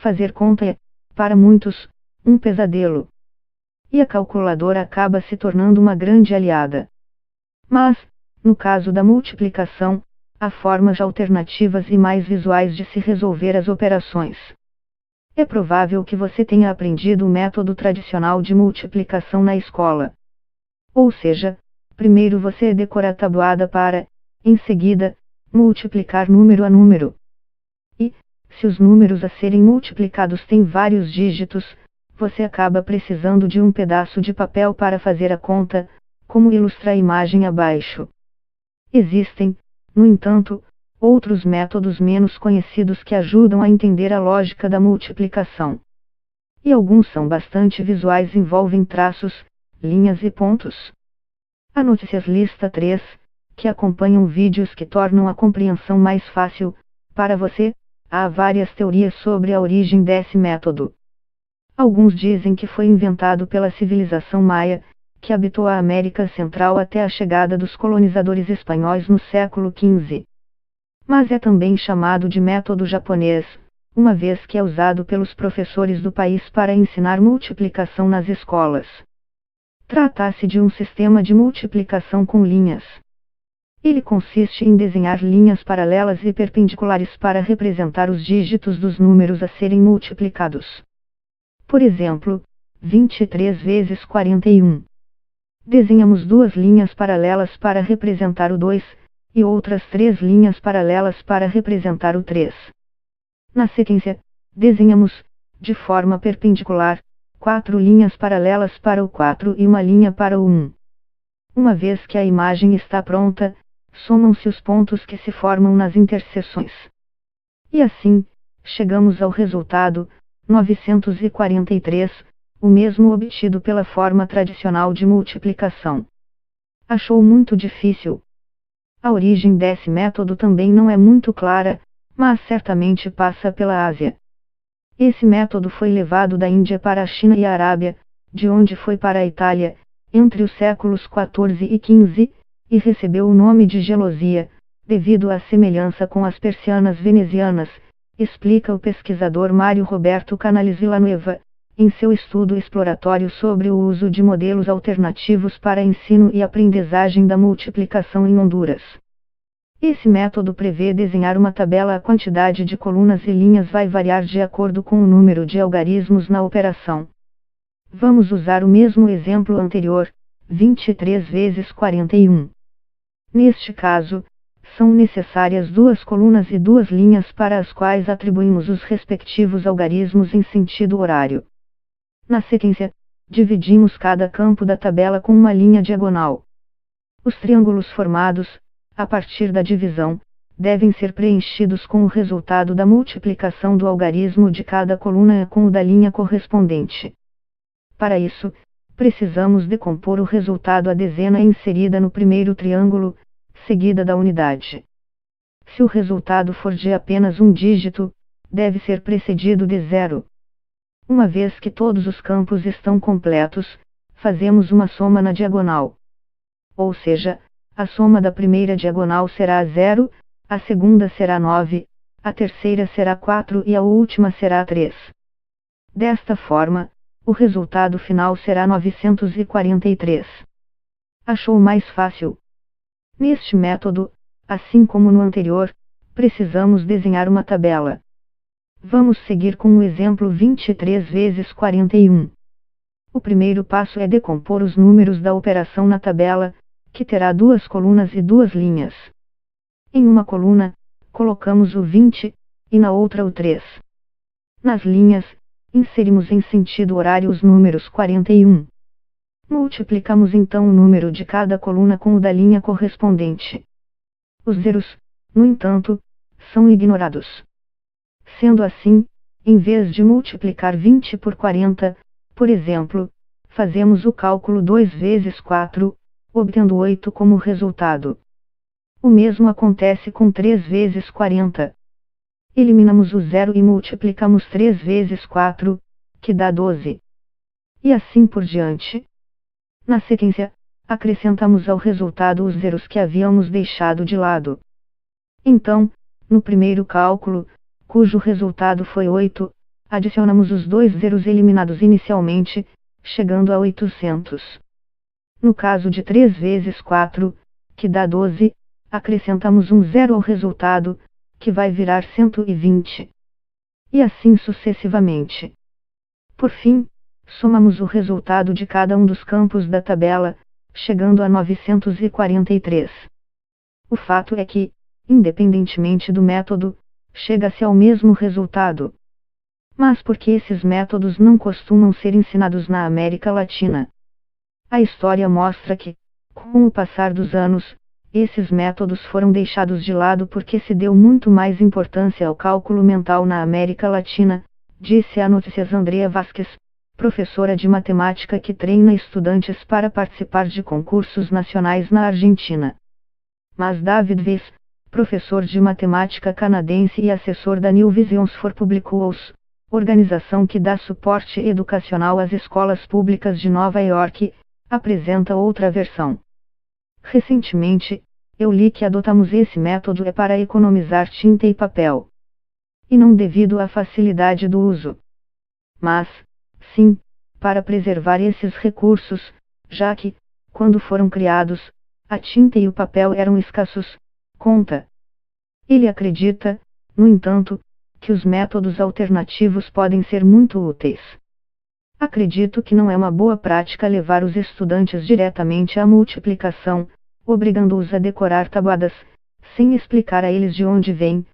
Fazer conta é, para muitos, um pesadelo. E a calculadora acaba se tornando uma grande aliada. Mas, no caso da multiplicação, há formas alternativas e mais visuais de se resolver as operações. É provável que você tenha aprendido o método tradicional de multiplicação na escola. Ou seja, primeiro você decora a tabuada para, em seguida, multiplicar número a número. E, se os números a serem multiplicados têm vários dígitos, você acaba precisando de um pedaço de papel para fazer a conta, como ilustra a imagem abaixo. Existem, no entanto, outros métodos menos conhecidos que ajudam a entender a lógica da multiplicação. E alguns são bastante visuais e envolvem traços, linhas e pontos. Anote-se as lista 3, que acompanham vídeos que tornam a compreensão mais fácil, para você. Há várias teorias sobre a origem desse método. Alguns dizem que foi inventado pela civilização maia, que habitou a América Central até a chegada dos colonizadores espanhóis no século XV. Mas é também chamado de método japonês, uma vez que é usado pelos professores do país para ensinar multiplicação nas escolas. Trata-se de um sistema de multiplicação com linhas. Ele consiste em desenhar linhas paralelas e perpendiculares para representar os dígitos dos números a serem multiplicados. Por exemplo, 23 vezes 41. Desenhamos duas linhas paralelas para representar o 2, e outras 3 linhas paralelas para representar o 3. Na sequência, desenhamos, de forma perpendicular, 4 linhas paralelas para o 4 e uma linha para o 1. Uma vez que a imagem está pronta, somam-se os pontos que se formam nas interseções. E assim, chegamos ao resultado, 943, o mesmo obtido pela forma tradicional de multiplicação. Achou muito difícil? A origem desse método também não é muito clara, mas certamente passa pela Ásia. Esse método foi levado da Índia para a China e a Arábia, de onde foi para a Itália, entre os séculos XIV e XV, e recebeu o nome de gelosia, devido à semelhança com as persianas venezianas, explica o pesquisador Mário Roberto Canales Villanueva, em seu estudo exploratório sobre o uso de modelos alternativos para ensino e aprendizagem da multiplicação em Honduras. Esse método prevê desenhar uma tabela. A quantidade de colunas e linhas vai variar de acordo com o número de algarismos na operação. Vamos usar o mesmo exemplo anterior, 23 vezes 41. Neste caso, são necessárias 2 colunas e 2 linhas para as quais atribuímos os respectivos algarismos em sentido horário. Na sequência, dividimos cada campo da tabela com uma linha diagonal. Os triângulos formados, a partir da divisão, devem ser preenchidos com o resultado da multiplicação do algarismo de cada coluna com o da linha correspondente. Para isso, precisamos decompor o resultado. A dezena é inserida no primeiro triângulo, seguida da unidade. Se o resultado for de apenas um dígito, deve ser precedido de 0. Uma vez que todos os campos estão completos, fazemos uma soma na diagonal. Ou seja, a soma da primeira diagonal será 0, a segunda será 9, a terceira será 4 e a última será 3. Desta forma, o resultado final será 943. Achou mais fácil? Neste método, assim como no anterior, precisamos desenhar uma tabela. Vamos seguir com o exemplo 23 vezes 41. O primeiro passo é decompor os números da operação na tabela, que terá 2 colunas e 2 linhas. Em uma coluna, colocamos o 20, e na outra o 3. Nas linhas, inserimos em sentido horário os números 41. Multiplicamos então o número de cada coluna com o da linha correspondente. Os zeros, no entanto, são ignorados. Sendo assim, em vez de multiplicar 20 por 40, por exemplo, fazemos o cálculo 2 vezes 4, obtendo 8 como resultado. O mesmo acontece com 3 vezes 40. Eliminamos o zero e multiplicamos 3 vezes 4, que dá 12. E assim por diante. Na sequência, acrescentamos ao resultado os zeros que havíamos deixado de lado. Então, no primeiro cálculo, cujo resultado foi 8, Adicionamos os dois zeros eliminados inicialmente, chegando a 800. No caso de 3 vezes 4, que dá 12, acrescentamos um zero ao resultado, que vai virar 120. E assim sucessivamente. Por fim, somamos o resultado de cada um dos campos da tabela, chegando a 943. O fato é que, independentemente do método, chega-se ao mesmo resultado. Mas por que esses métodos não costumam ser ensinados na América Latina? A história mostra que, com o passar dos anos, esses métodos foram deixados de lado porque se deu muito mais importância ao cálculo mental na América Latina, disse a Notícias Andrea Vasquez, professora de matemática que treina estudantes para participar de concursos nacionais na Argentina. Mas David Weiss, professor de matemática canadense e assessor da New Visions for Public Schools, organização que dá suporte educacional às escolas públicas de Nova York, apresenta outra versão. Recentemente, eu li que adotamos esse método para economizar tinta e papel. E não devido à facilidade do uso. Mas, sim, para preservar esses recursos, já que, quando foram criados, a tinta e o papel eram escassos, conta. Ele acredita, no entanto, que os métodos alternativos podem ser muito úteis. Acredito que não é uma boa prática levar os estudantes diretamente à multiplicação, obrigando-os a decorar tabuadas, sem explicar a eles de onde vêm,